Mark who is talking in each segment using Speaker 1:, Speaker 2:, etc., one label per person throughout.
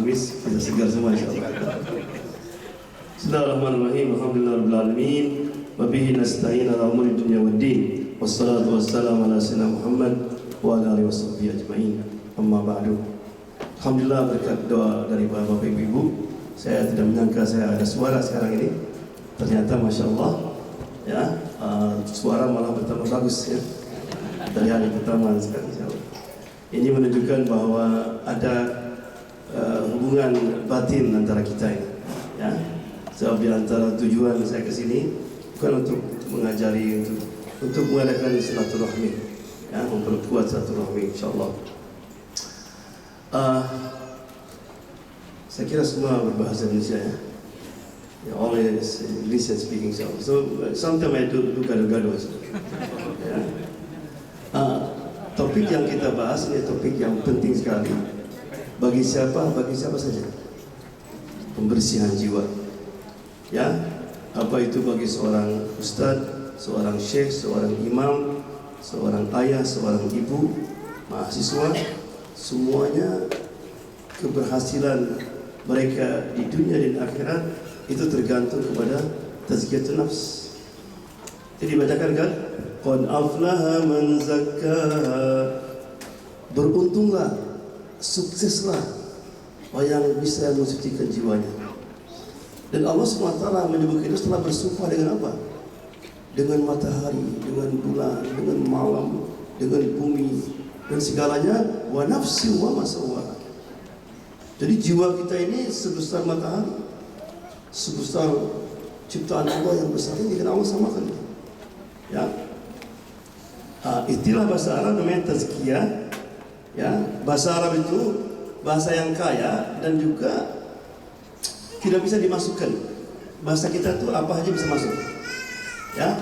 Speaker 1: Khamis kita segar semua insyaAllah. Bismillahirrahmanirrahim. Alhamdulillahirabbil alamin. Wa bihi nasta'in ala umuri dunya waddin. Wassalatu wassalamu ala sayyidina Muhammad wa ala alihi washabbihi ajmain. Amma ba'du. Alhamdulillah berkat doa dari Bapak Ibu, saya tidak menyangka saya ada suara sekarang ini. Ternyata Masya Allah ya, suara malah bertambah bagus ya dari hari pertama sekarang insyaAllah. Ini menunjukkan bahwa ada hubungan batin antara kita ini ya. Sebab di antara tujuan saya ke sini bukan untuk mengajari, untuk mengadakan silaturahmi ya, memperkuat silaturahmi insyaAllah. Saya kira semua berbahasa Indonesia ya. Ya, always English and speaking insyaAllah. So sometimes I do gaduh-gaduh. Ya. Topik yang kita bahas ini topik yang penting sekali. Bagi siapa? Bagi siapa saja. Pembersihan jiwa. Ya, apa itu bagi seorang ustadz, seorang syekh, seorang imam, seorang ayah, seorang ibu, mahasiswa, semuanya keberhasilan mereka di dunia dan akhirat itu tergantung kepada tazkiyatun nafs. Jadi bacakan kan? Qad aflaha man zakkaha. Beruntunglah, sukseslah orang yang bisa mensucikan jiwanya. Dan Allah SWT menyebutkan itu setelah bersumpah dengan apa? Dengan matahari, dengan bulan, dengan malam, dengan bumi, dan segalanya. Wa nafsi wa ma sawwaha. Jadi jiwa kita ini sebesar matahari, sebesar ciptaan Allah yang besar ini, dengan Allah samakan. Ya, itulah bahasa Arab namanya tazkiyah. Ya, bahasa Arab itu bahasa yang kaya dan juga tidak bisa dimasukkan. Bahasa kita tuh apa aja bisa masuk. Ya,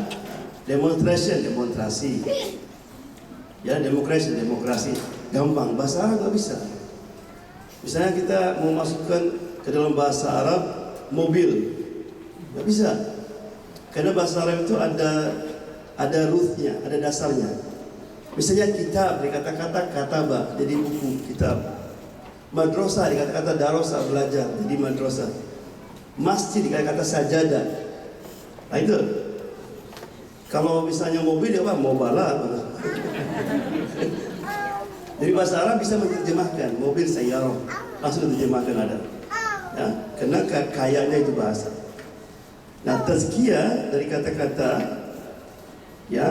Speaker 1: demonstrasi. Ya, demokrasi. Gampang. Bahasa Arab nggak bisa. Misalnya kita mau masukkan ke dalam bahasa Arab mobil, nggak bisa. Karena bahasa Arab itu ada rootnya, ada dasarnya. Misalnya kitab dikata-kata kataba, jadi buku kitab. Madrasah dikata-kata darosa, belajar, jadi madrasah. Masjid dikata-kata sajadah. Nah itu. Kalau misalnya mobil ya apa? Mobala. Jadi bahasa Arab bisa menerjemahkan mobil sayyarah, langsung diterjemahkan ada. Ya, karena kayanya itu bahasa. Nah, tazkiyah dari kata-kata ya,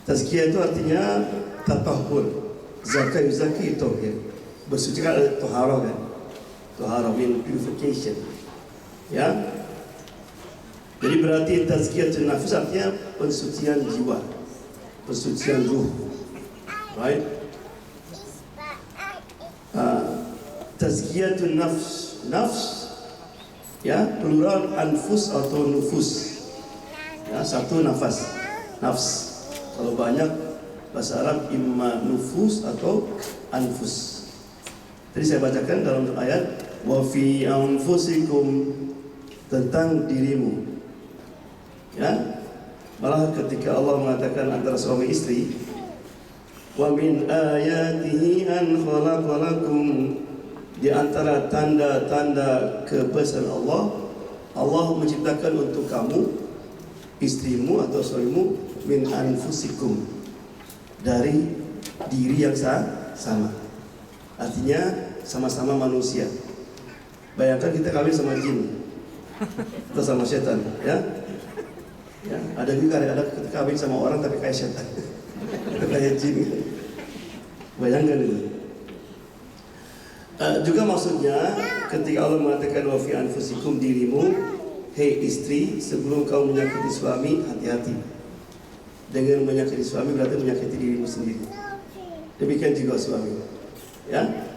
Speaker 1: tazkiyah itu artinya tatahhur, zaki tauhid, bersuci kan taharah kan, taharah mean purification ya. Jadi berarti tazkiyatun nafs artinya pensucian jiwa, pensucian ruh, right? Tazkiyatun nafs ya, plural anfus atau nufus ya, satu nafas, nafs. Kalau banyak bahasa Arab imma nufus atau anfus. Tadi saya bacakan dalam ayat wa fi anfusikum, tentang dirimu ya. Malah ketika Allah mengatakan antara suami istri, wa min ayatihi an khalaqalakum, di antara tanda-tanda kebesaran Allah, Allah menciptakan untuk kamu, istrimu atau suamimu, min anfusikum, dari diri yang sama. Artinya sama-sama manusia. Bayangkan kita kawin sama jin atau sama setan, ya. Ya, ada juga ada kita kawin sama orang tapi kayak setan, kayak jin. Bayangkan itu. Juga maksudnya ketika Allah mengatakan wa fi anfusikum, dirimu, hei istri, sebelum kau menyakiti suami, hati-hati. Dengan menyakiti suami berarti menyakiti dirimu sendiri. Demikian juga suami. Ya,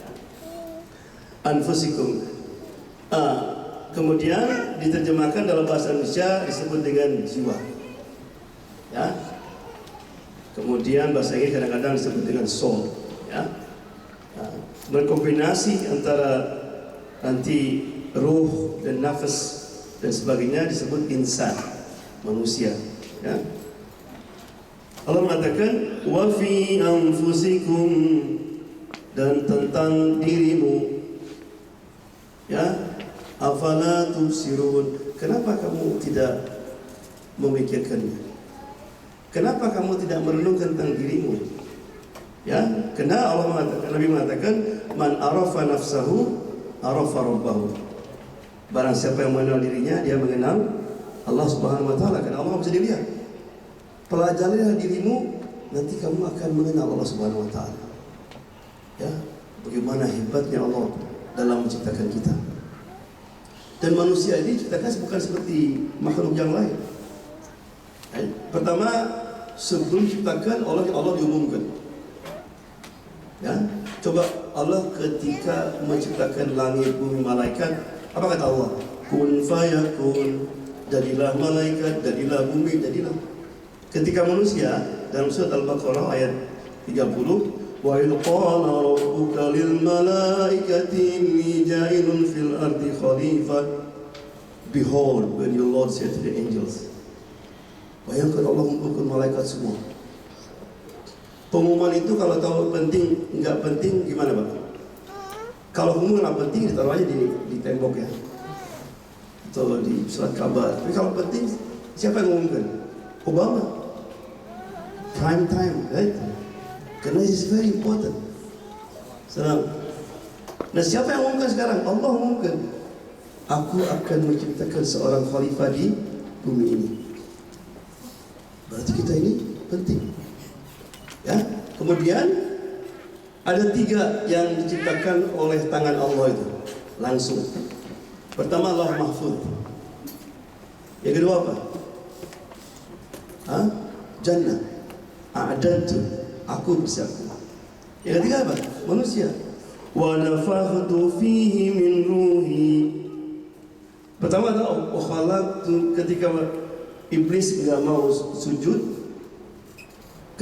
Speaker 1: anfusikum. Kemudian diterjemahkan dalam bahasa Indonesia disebut dengan jiwa. Ya. Kemudian bahasa Inggris kadang-kadang disebut dengan soul. Ya. Berkombinasi antara nanti ruh dan nafas dan sebagainya disebut insan, manusia. Ya. Allah mengatakan wa fi anfusikum, dan tentang dirimu, Afala tubsirun. Kenapa kamu tidak memikirkannya? Kenapa kamu tidak merenung tentang dirimu? Ya, karena Allah mengatakan, Nabi mengatakan, man arafa nafsahu arafa rabbahu. Barang siapa yang mengenal dirinya, dia mengenal Allah Subhanahu wa taala. Karena Allah bisa dilihat. Pelajarilah dirimu, nanti kamu akan mengenal Allah Subhanahu wa taala. Ya, bagaimana hebatnya Allah dalam menciptakan kita. Dan manusia ini diciptakan bukan seperti makhluk yang lain. Pertama, sebelum diciptakan Allah diumumkan. Ya, coba Allah ketika menciptakan langit, bumi, malaikat, apa kata Allah? Kun fayakun, jadilah malaikat, jadilah bumi, jadilah. Ketika manusia dalam surat Al-Baqarah ayat 30, wa idh qala rabbuka lil malaikati inni ja'ilun fil ardi khalifah, behold when your Lord said to the angels. Bayangkan Allah mengumpulkan malaikat semua. Pengumuman itu kalau tahu penting, enggak penting gimana Pak? Kalau pengumuman nggak penting ditaruh aja di tembok ya, atau di surat kabar. Tapi kalau penting, siapa yang mengumumkan? Obama. Prime time, right? Karena it's very important. Senang. Nah, siapa yang mengumumkan sekarang? Allah mengumumkan. Aku akan menciptakan seorang khalifah di bumi ini. Berarti kita ini penting. Ya. Kemudian ada 3 yang diciptakan oleh tangan Allah itu langsung. Pertama Allah Mahfuz. Yang kedua apa? Jannah. A'dadtu. Aku bersiapkan. Yang ketiga apa? Manusia. Wa nafakhtu fihi min ruhi. Pertama adalah khalaqtu, ketika iblis enggak mau sujud.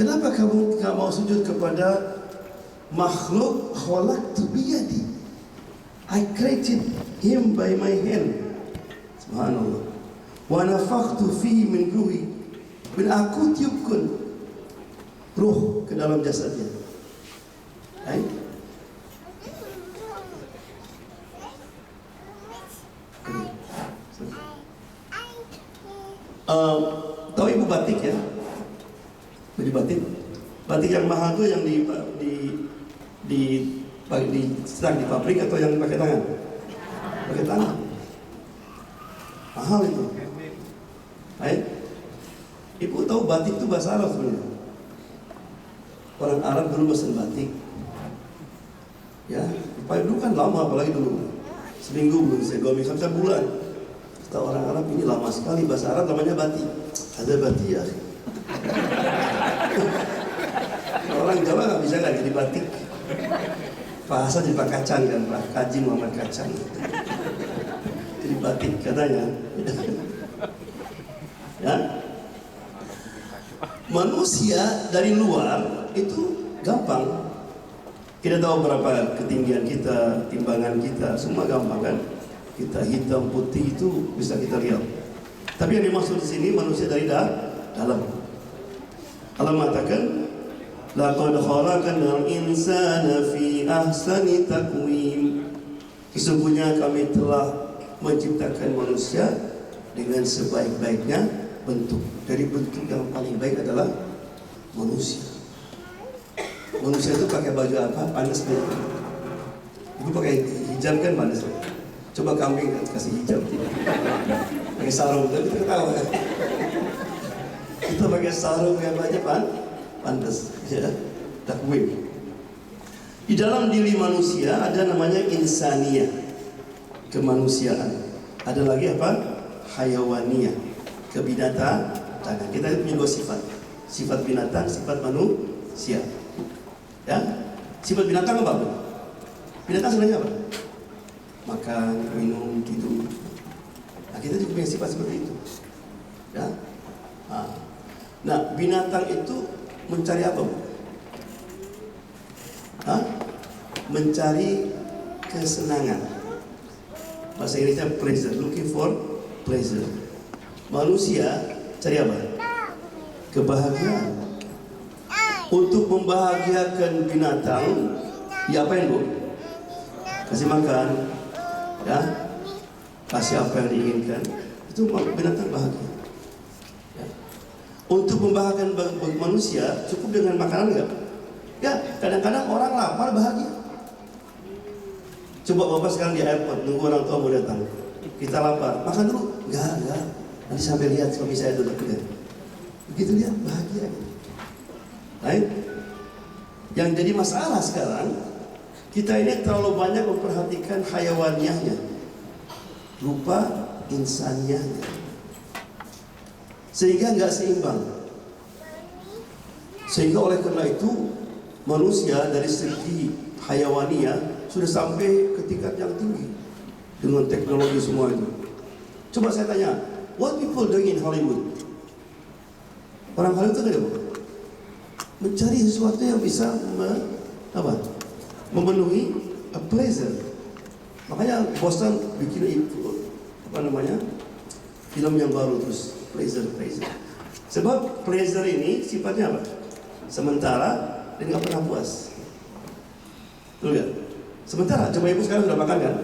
Speaker 1: Kenapa kamu enggak mau sujud kepada makhluk? Khalaqtu biyadi. I created him by my hand. Subhanallah. Wa nafakhtu fihi min ruhi. Dan aku tiupkan ruh ke dalam jasadnya. Hai? Tahu ibu batik ya? Baju batik. Batik yang mahal itu yang diserang di pabrik atau yang pakai tangan? Pakai tangan. Mahal itu. Hai? Ibu tahu batik itu bahasa Arab sebenarnya. Orang Arab dulu mesen batik. Ya, dulu kan lama, apalagi dulu seminggu belum bisa, 2 minggu, 1 bulan. Kata orang Arab, ini lama sekali, bahasa Arab namanya batik. Ada batik ya. Orang Jawa nggak bisa kan jadi batik. Bahasa jadi Pak Kacang kan, Pak Kaji Muhammad Kacang. Jadi batik katanya. Ya. Manusia dari luar itu gampang. Kita tahu berapa ketinggian kita, timbangan kita, semua gampang kan. Kita hitam putih itu bisa kita lihat. Tapi yang dimaksud di sini manusia dari dalam. Allah mengatakan, laqad khalaqnal insana fi ahsani taqwim. Sesungguhnya kami telah menciptakan manusia dengan sebaik-baiknya bentuk. Dari bentuk yang paling baik adalah manusia. Manusia itu pakai baju apa? Panas banget. Ibu pakai hijab kan panas. Coba kambing kasih hijab. Pakai sarung, tapi kita tahu kan. Kita pakai sarung yang banyak panas. Ya, takwim. Di dalam diri manusia ada namanya insaniyah, kemanusiaan. Ada lagi apa? Hayawaniyah, kebinatangan. Kita punya 2 sifat. Sifat binatang, sifat manusia. Ya, sifat binatang apa? Binatang sebenarnya apa? Makan, minum, tidur. Nah, kita juga punya sifat seperti itu. Ya. Nah, binatang itu mencari apa, Bu? Mencari kesenangan. Bahasa Inggrisnya pleasure, looking for pleasure. Manusia cari apa? Kebahagiaan. Untuk membahagiakan binatang, diapain, Bu? Kasih makan, ya. kasih apa yang diinginkan, itu binatang bahagia. Ya. Untuk membahagiakan manusia cukup dengan makanan enggak? Ya, kadang-kadang orang lapar bahagia. Coba bapak sekarang di airport nunggu orang tua mau datang, kita lapar, makan dulu? Enggak, nanti sampai lihat suami saya dulu. Begitu dia bahagia. Baik. Yang jadi masalah sekarang, kita ini terlalu banyak memperhatikan hayawaniahnya, lupa insaniahnya, sehingga nggak seimbang. Sehingga oleh karena itu manusia dari segi hayawaniah sudah sampai ke tingkat yang tinggi dengan teknologi semua itu. Coba saya tanya, what people doing in Hollywood? Orang Hollywood itu apa? Mencari sesuatu yang bisa memenuhi a pleasure. Makanya Boston bikin film yang baru terus pleasure. Sebab pleasure ini sifatnya apa? Sementara dan nggak pernah puas. Betul nggak? Sementara, coba ibu sekarang sudah makan kan?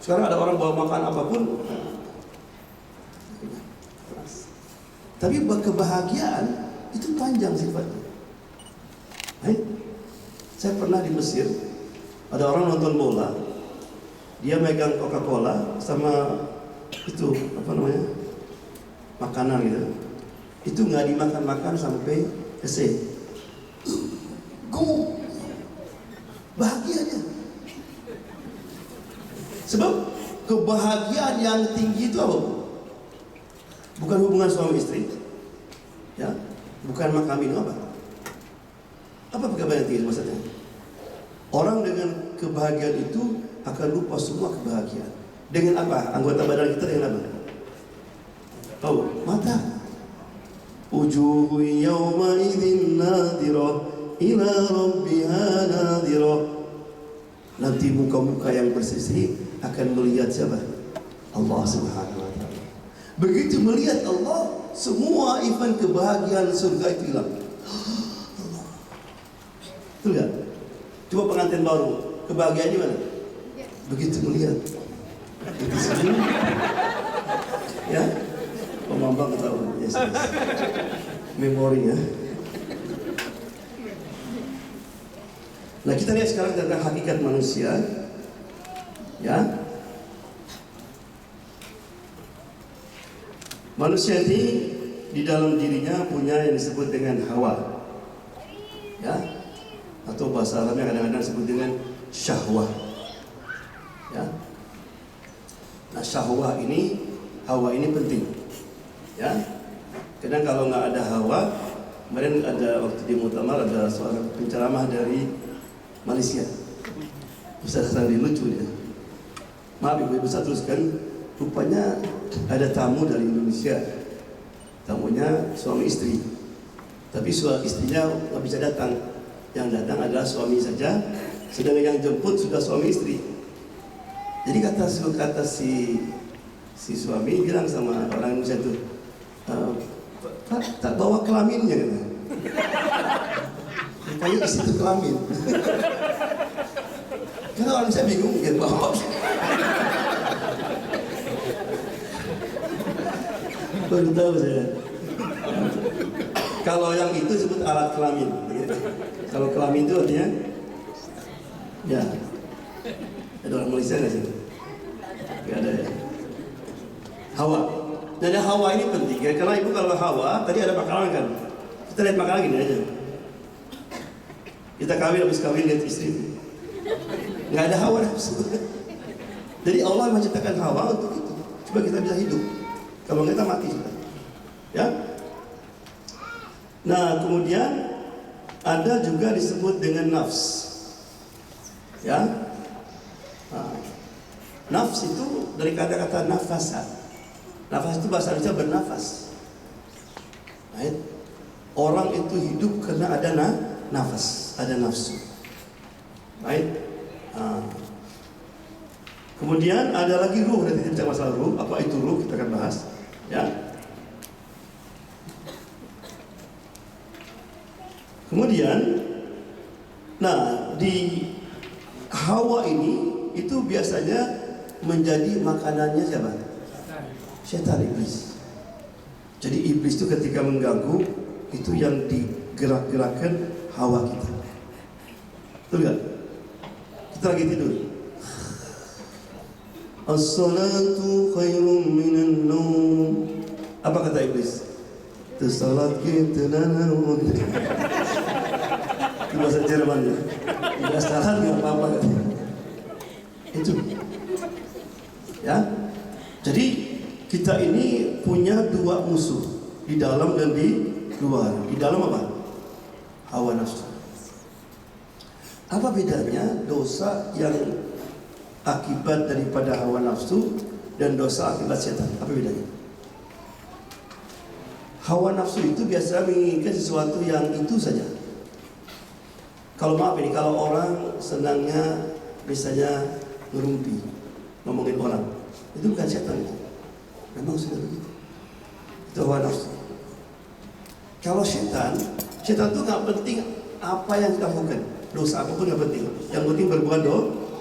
Speaker 1: Sekarang ada orang bawa makan apapun, tapi kebahagiaan itu panjang sifatnya. Saya pernah di Mesir, ada orang nonton bola, dia megang Coca-Cola sama itu makanan gitu, itu nggak dimakan sampai selesai. Bahagianya. Sebab kebahagiaan yang tinggi itu apa? Bukan hubungan suami istri, ya, bukan makan minum apa? Apa kebahagiaan tinggi maksudnya? Orang dengan kebahagiaan itu akan lupa semua kebahagiaan. Dengan apa? Anggota badan kita dengan apa? Oh, mata. Wujuhu yawma idzin nadhirah ila rabbiha nadhirah. Nanti muka-muka yang bersih akan melihat siapa? Allah Subhanahu wa taala. Begitu melihat Allah, semua event kebahagiaan surga itu hilang. Betul nggak? Coba pengantin baru, kebahagiaannya mana? Begitu melihat, begitu senyum, ya, Pemambang ketahuan, yes. Memori ya. Nah kita lihat sekarang tentang hakikat manusia, ya. Manusia ini di dalam dirinya punya yang disebut dengan hawa, ya, atau bahasa Arabnya kadang-kadang disebut dengan syahwah, ya. Nah syahwah ini, hawa ini penting, ya. Kadang kalau nggak ada hawa, kemarin ada waktu di Muktamar ada seorang penceramah dari Malaysia, Ustaz Sandi, lucu dia. Maaf ibu saya teruskan, rupanya ada tamu dari Indonesia, tamunya suami istri, tapi istrinya nggak bisa datang, yang datang adalah suami saja, sedangkan yang jemput sudah suami istri. Jadi kata si suami bilang sama orang Indonesia itu, Pak, tak bawa kelaminnya kan? Rupanya istri itu kelamin. Karena orang saya bingung, dia bawa. Baru tahu saya. Kalau yang itu disebut alat kelamin. Kalau kelamin itu artinya, ya, ada orang Malaysia nggak sih? Nggak ada ya. Hawa. Jadi hawa ini penting ya, karena ibu kalau hawa tadi ada makanan kan. Kita lihat makanan gini aja. Kita kawin, habis kawin lihat istri, nggak ada hawa nafsu. Jadi Allah menciptakan hawa untuk itu, supaya kita bisa hidup. Kalau nggak kita mati sudah. Ya. Nah kemudian ada juga disebut dengan nafs. Ya. Nah, nafs itu dari kata-kata nafasa. Nafas itu bahasa Indonesia bernafas. Right? Orang itu hidup karena ada nafas, ada nafsu. Right? Kemudian ada lagi ruh, nanti kita bicara masalah ruh. Apa itu ruh? Kita akan bahas. Ya. Kemudian, nah di hawa ini itu biasanya menjadi makanannya siapa? Setan, iblis. Jadi iblis itu ketika mengganggu, itu yang digerak-gerakkan hawa kita. Betul gak? Kita lagi tidur, as-salatu khairum minan naum. Apa kata iblis? Itu salat kita naum. Itu bahasa Jerman ya. Tidak salat nggak apa-apa katanya. Itu ya. Jadi kita ini punya dua musuh, di dalam dan di luar. Di dalam apa? Hawa nafsu. Apa bedanya dosa yang akibat daripada hawa nafsu dan dosa akibat setan? Apa bedanya? Hawa nafsu itu biasa menginginkan sesuatu yang itu saja. Kalau maaf ini, kalau orang senangnya misalnya ngerumpi, ngomongin orang, itu bukan setan itu. Memang sudah begitu. Itu hawa nafsu. Kalau setan itu nggak penting apa yang kita lakukan, dosa apapun nggak penting. Yang penting berbuat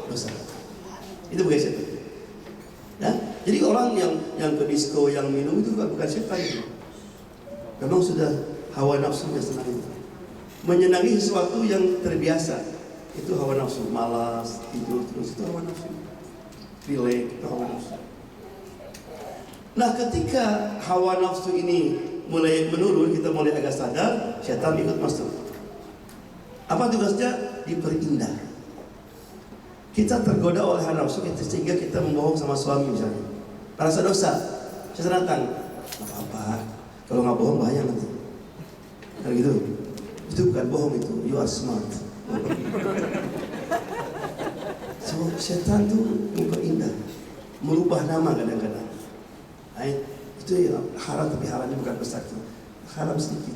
Speaker 1: dosa. Itu bukan setan. Ya? Jadi orang yang ke disco, yang minum itu bukan setan itu. Memang sudah hawa nafsu yang senang itu. Menyenangi sesuatu yang terbiasa, itu hawa nafsu. Malas, tidur terus, itu hawa nafsu. Relax, itu hawa nafsu. Nah, ketika hawa nafsu ini mulai menurun, kita mulai agak sadar, setan ikut masuk. Apa tugasnya? Diperindah. Kita tergoda oleh hawa nafsu sehingga kita membohong sama suami misalnya. Merasa dosa, setan datang, nggak apa-apa, kalau nggak bohong bahaya nanti. Kan gitu. Itu bukan bohong, itu you are smart. So, setan tuh memperindah, merubah nama kadang-kadang. Nah, itu ya haram, tapi haramnya bukan besar tuh, haram sedikit.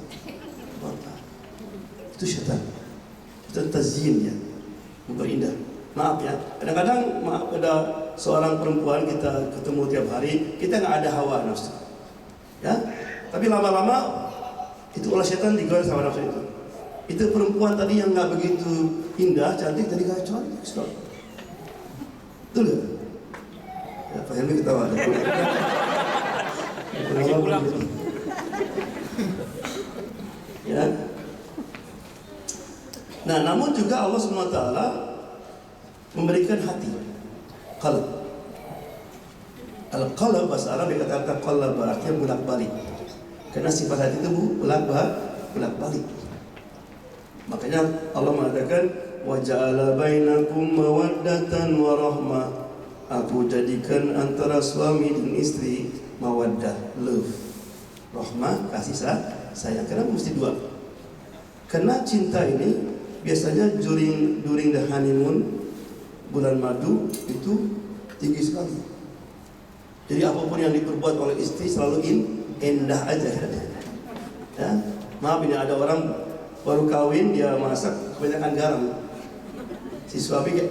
Speaker 1: Itu setan. Itu tazyin ya, memperindah. Maaf ya, kadang-kadang ada seorang perempuan kita ketemu tiap hari, kita nggak ada hawa nafsu, ya. Tapi lama-lama itu oleh setan digoda sama nafsu itu. Itu perempuan tadi yang nggak begitu indah, cantik, tadi nggak cantik, stop. Betul nggak? Ya, Pak Helmi ketawa. Ya. Nah, namun juga Allah SWT memberikan hati, qalb. Al-qalb bahasa Arab dikatakan qalb, artinya bolak-balik. Karena sifat hati itu bolak-balik. Makanya Allah mengatakan wa ja'ala bainakum mawaddatan wa rahmah. Aku jadikan antara suami dan istri mawaddah, love, rahmah, kasih sayang. Karena mesti dua. Karena cinta ini biasanya during the honeymoon, bulan madu itu tinggi sekali. Jadi apapun yang diperbuat oleh istri selalu indah aja. Ya, maaf ini ada orang baru kawin, dia masak kebanyakan garam, si suami kayak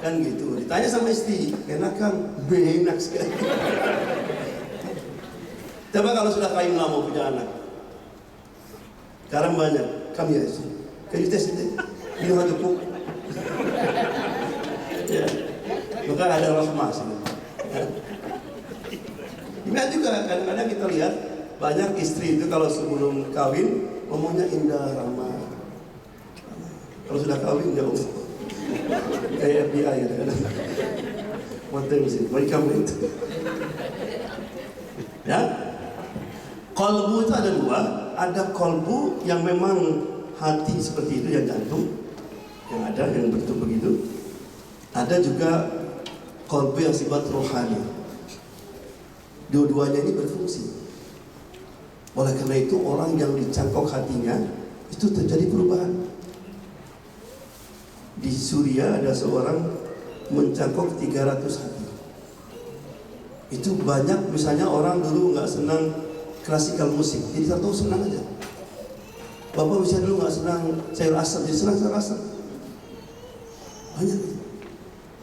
Speaker 1: kan gitu. Ditanya sama istri, enak kan? Enak sekali. Coba kalau sudah kawin nggak mau punya anak, garam banyak, kami ya istri, can you taste it? You know how to cook? Ya, maka ada rahmah sih. Demikian juga kadang-kadang kita lihat banyak istri itu kalau sebelum kawin ngomongnya indah, ramah. Kalau sudah kawin jauh kayak FBI kadang-kadang. Monten sih, bagi kamu itu. Ya, kolbu itu ada dua. Ada kolbu yang memang hati seperti itu, yang jantung, yang ada, yang bentuk begitu. Ada juga kolbu yang sifat rohani. Dua-duanya ini berfungsi. Oleh karena itu orang yang dicangkok hatinya itu terjadi perubahan. Di Suriah ada seorang mencangkok 300 hati. Itu banyak, misalnya orang dulu nggak senang klasikal musik, jadi tahu senang aja. Bapak misalnya dulu nggak senang sayur asam, jadi senang sayur asam. Banyak,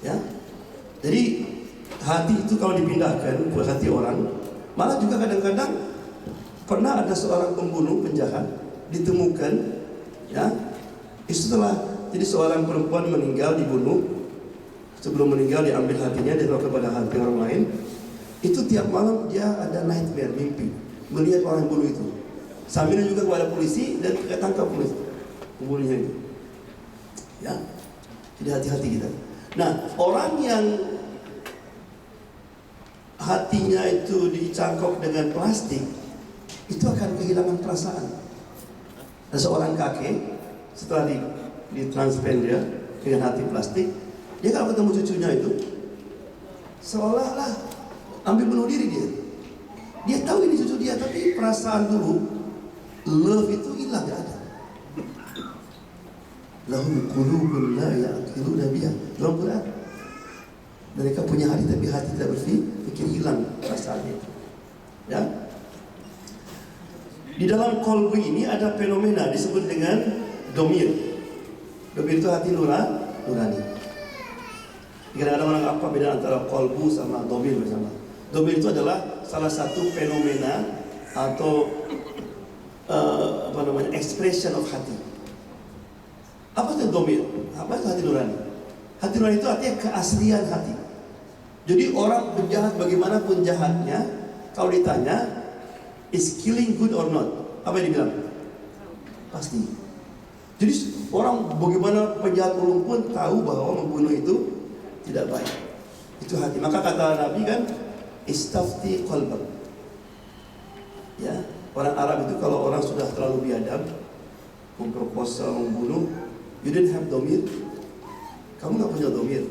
Speaker 1: ya. Jadi hati itu kalau dipindahkan ke hati orang, malah juga kadang-kadang pernah ada seorang pembunuh penjahat ditemukan, ya, itu setelah jadi seorang perempuan meninggal dibunuh, sebelum meninggal diambil hatinya, dia taruh kepada hati orang lain. Itu tiap malam dia ada nightmare, mimpi melihat orang yang bunuh itu. Sambil juga kepada polisi dan ketangkap polisi pembunuhnya itu. Ya, jadi hati-hati kita. Nah, orang yang hatinya itu dicangkok dengan plastik, itu akan kehilangan perasaan. Dan seorang kakek setelah ditransplant dia dengan hati plastik, dia kalau ketemu cucunya itu seolah-olah ambil bunuh diri dia. Dia tahu ini cucu dia, tapi perasaan dulu, love itu hilang, gak ada. Lahum qulubun la ya'qiluna biha. Dalam Quran, mereka punya hati tapi hati tidak berpikir, hilang perasaannya itu. Ya. Di dalam kolbu ini ada fenomena disebut dengan domir. Domir itu hati nurani. Kadang-kadang orang apa beda antara kolbu sama domir bersama? Domir itu adalah salah satu fenomena atau expression of hati. Apa itu domir? Apa itu hati nurani? Hati nurani itu artinya keaslian hati. Jadi orang penjahat bagaimanapun jahatnya, kalau ditanya, is killing good or not? Apa yang dibilang? Pasti. Jadi orang bagaimana penjahat ulung pun tahu bahwa membunuh itu tidak baik. Itu hati. Maka kata Nabi kan, istafti qalbak. Ya, orang Arab itu kalau orang sudah terlalu biadab, memperkosa, membunuh, you didn't have domir. Kamu nggak punya domir,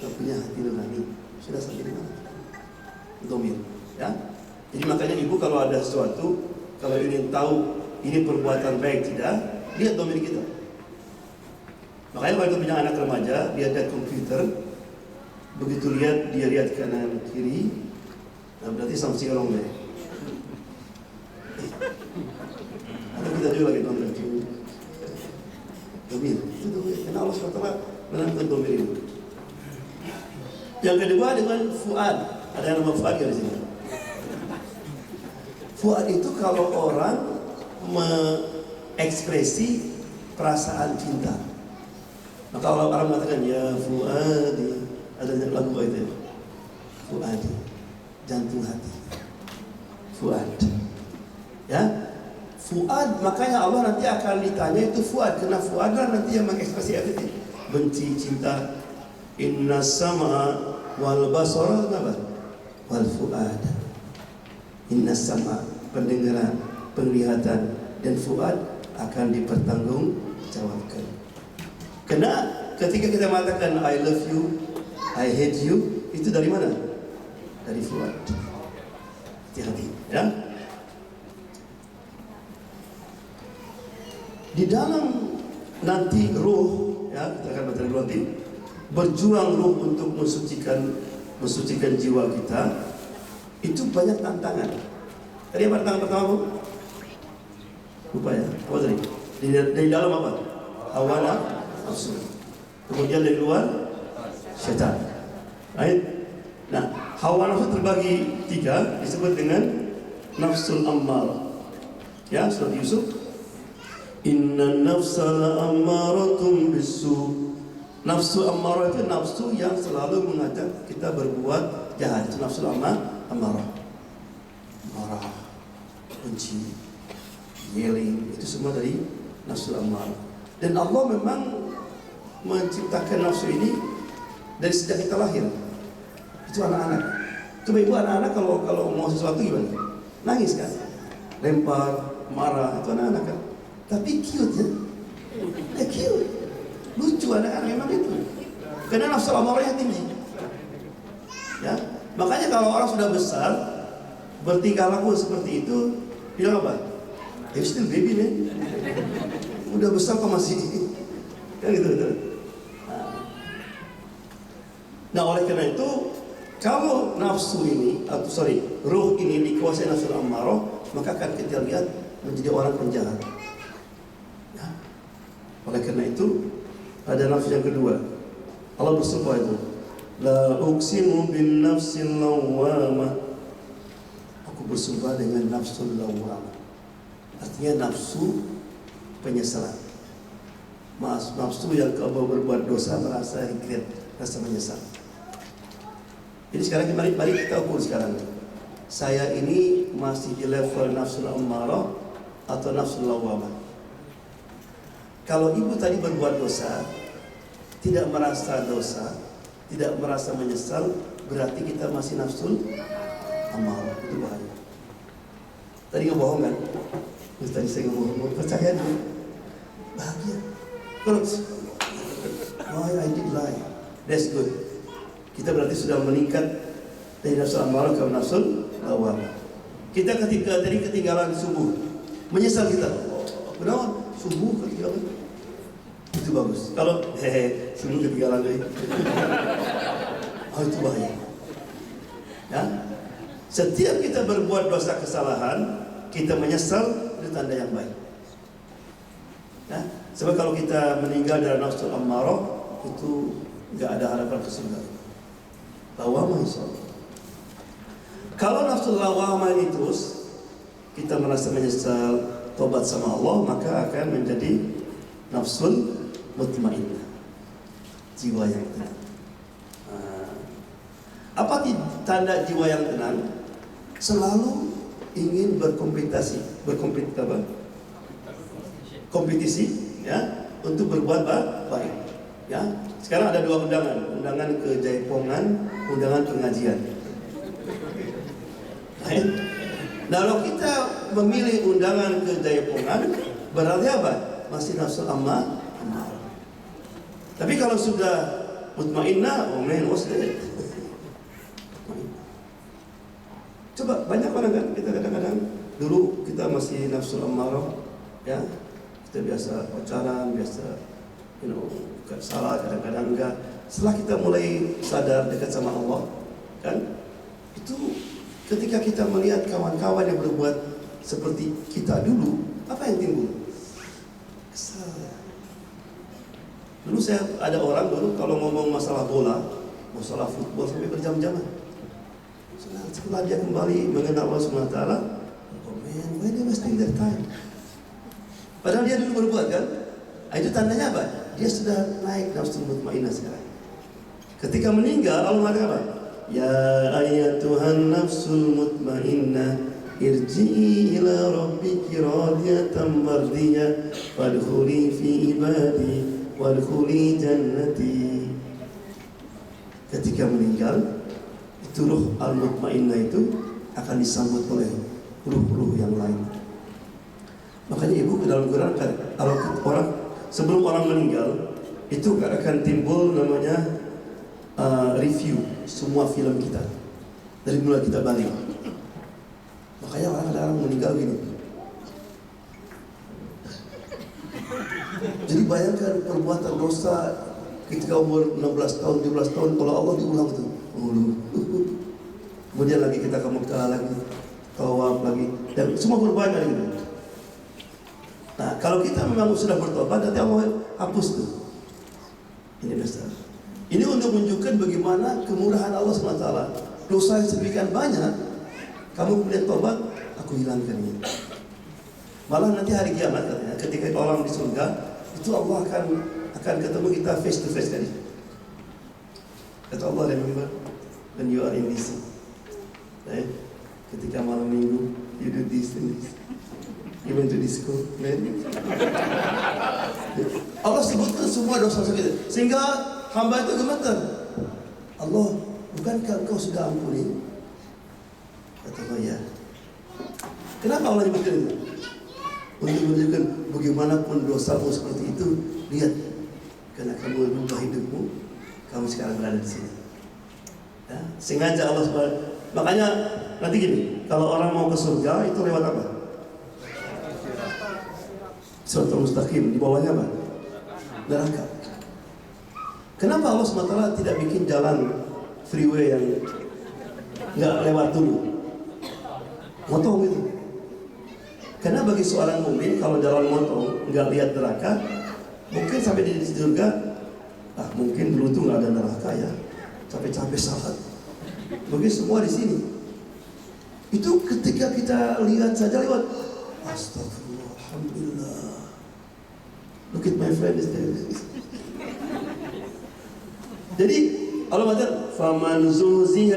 Speaker 1: nggak punya hati nurani. Sudah sampai di mana? Domir. Ya. Jadi makanya ibu kalau ada sesuatu, kalau ingin tahu ini perbuatan baik tidak, lihat domir kita. Makanya kalau punya anak remaja, dia lihat komputer, begitu lihat dia lihat kanan kiri, nah berarti something wrong there. Atau kita juga lagi nonton domir, itu domir. Karena Allah SWT menentukan domir itu. Yang kedua dengan fuad, ada yang nama fuad di sini. Fuad itu kalau orang mengekspresi perasaan cinta. Maka kalau orang mengatakan ya fuadi, ada lagu itu, fuadi, jantung hati, fuad. Ya, fuad. Makanya Allah nanti akan ditanya itu fuad, karena fuad lah nanti yang mengekspresi itu, benci, cinta. Inna sama wal basara wal fuad. Inna sama, pendengaran, penglihatan, dan fuad akan dipertanggungjawabkan. Karena ketika kita mengatakan I love you, I hate you, itu dari mana? Dari fuad. Hati-hati, ya. Di dalam nanti ruh, ya, kita akan baca dulu nanti, berjuang ruh untuk mensucikan jiwa kita, itu banyak tantangan. Tadi apa tantangan pertama, Bu? Lupa ya. Apa tadi? Dari dalam apa? Hawa nafsu. Kemudian dari luar syaitan. Right? Nah, hawa nafsu terbagi 3, disebut dengan nafsul ammarah. Ya, surat Yusuf. Inna nafsa la'ammaratun bisu. Nafsu ammarah itu nafsu yang selalu mengajak kita berbuat jahat. Itu nafsu ammarah. Marah, benci, yelling, itu semua dari nafsu ammarah. Dan Allah memang menciptakan nafsu ini dari sejak kita lahir. Itu anak-anak. Coba ibu anak-anak kalau mau sesuatu gimana? Nangis kan? Lempar, marah, itu anak-anak kan? Tapi cute ya? Cute. Lucu anak-anak memang itu. Karena nafsu amarahnya tinggi. Ya, makanya kalau orang sudah besar bertingkah laku seperti itu, bilang apa? You still baby man. Udah besar kok masih kan gitu. Nah, oleh karena itu kalau nafsu ini ruh ini dikuasai nafsu ammarah, maka akan kita lihat menjadi orang penjahat. Ya. Oleh karena itu ada nafsu yang kedua. Allah bersumpah itu, la uqsimu bin nafsil lawwamah. Aku bersumpah dengan nafsu lawwamah. Artinya nafsu penyesalan. Nafsu yang kalau berbuat dosa merasa regret, rasa menyesal. Jadi sekarang mari kita ukur sekarang. Saya ini masih di level nafsul ammarah atau nafsul lawwamah. Kalau ibu tadi berbuat dosa, tidak merasa dosa, tidak merasa menyesal, berarti kita masih nafsul ammarah. Itu bahaya. Tadi nggak bohong kan? Tadi saya nggak bohong, percaya dia. Bahagia. Terus, why I did lie? That's good. Kita berarti sudah meningkat dari nafsul ammarah ke nafsul lawwamah. Kita ketika tadi ketinggalan subuh, menyesal kita. Kenapa? Subuh ketinggalan. Itu bagus. Kalau subuh ketinggalan lagi. Itu bahaya. Ya. Setiap kita berbuat dosa kesalahan, kita menyesal, itu tanda yang baik. Ya. Sebab kalau kita meninggal dari nafsul ammarah, itu nggak ada harapan ke surga. Lawwamah insyaallah. Kalau nafsul lawwamah ini terus kita merasa menyesal, tobat sama Allah, maka akan menjadi nafsul mutmainnah, jiwa yang tenang. Apa tanda jiwa yang tenang? Selalu ingin kompetisi, ya, untuk berbuat baik. Ya, sekarang ada dua undangan ke Jaipongan, undangan pengajian. Nah, kalau kita memilih undangan ke Jaipongan, berarti apa? Masih nafsul ammarah. Tapi kalau sudah mutmainnah, oh man, what's that? Coba banyak orang kan, kita kadang-kadang dulu kita masih nafsul ammarah, ya, kita biasa pacaran, biasa, salah kadang-kadang enggak. Setelah kita mulai sadar dekat sama Allah, kan, itu ketika kita melihat kawan-kawan yang berbuat seperti kita dulu, apa yang timbul? Kesal. Dulu saya ada orang dulu kalau ngomong masalah bola, masalah football sampai berjam-jaman. Setelah dia kembali mengenal Allah Subhanahu wa taala, oh man, why they wasting their time? Padahal dia dulu berbuat kan? Itu tandanya apa? Dia sudah naik nafsul mutmainnah sekarang. Ketika meninggal, Allah mengatakan apa? Ya ayyatuhan nafsul mutmainnah, irji'i ila rabbiki radiyatan mardiyah, fadkhuli fi ibadi, wadkhuli jannati. Ketika meninggal, itu ruh al-mutmainnah itu akan disambut oleh ruh-ruh yang lain. Makanya ibu ke dalam Quran kan, kalau orang sebelum orang meninggal itu akan timbul namanya review semua film kita dari mulai kita balik. Makanya orang kadang meninggal gini. Jadi bayangkan perbuatan dosa ketika umur 16 tahun, 17 tahun, kalau Allah diulang itu. Kemudian lagi kita ke Mekah lagi, tawaf lagi, dan semua berbuat kali ini. Nah, kalau kita memang sudah bertobat, nanti Allah hapus tuh. Ini besar. Ini untuk menunjukkan bagaimana kemurahan Allah SWT. Dosa yang sedemikian banyak, kamu kemudian tobat, aku hilangkan ini. Malah nanti hari kiamat katanya, ketika orang di surga, itu Allah akan ketemu kita face to face tadi. Kata Allah, remember when you are in this, right? Ketika malam minggu, you do this and this. You went to disco, man. Allah sebutkan semua dosa kita, sehingga hamba itu gemetar. Allah, bukankah engkau sudah ampuni? Kata Allah, ya. Kenapa Allah nyebutkan itu? Untuk menunjukkan bagaimanapun dosamu seperti itu, lihat, karena kamu berubah hidupmu, kamu sekarang berada di sini. Ya, sengaja Allah SWT. Makanya nanti gini, kalau orang mau ke surga itu lewat apa? Siratal mustaqim. Di bawahnya apa? Neraka. Kenapa Allah SWT tidak bikin jalan freeway yang nggak lewat dulu, motong gitu? Karena bagi seorang mukmin kalau jalan motong nggak lihat neraka, mungkin sampai di surga, mungkin dulu tuh nggak ada neraka ya, capek-capek salat. Bagi semua di sini, itu ketika kita lihat saja lewat, astagfirullah, alhamdulillah. Look at my friend is there. Jadi Allah mengatakan faman zuziha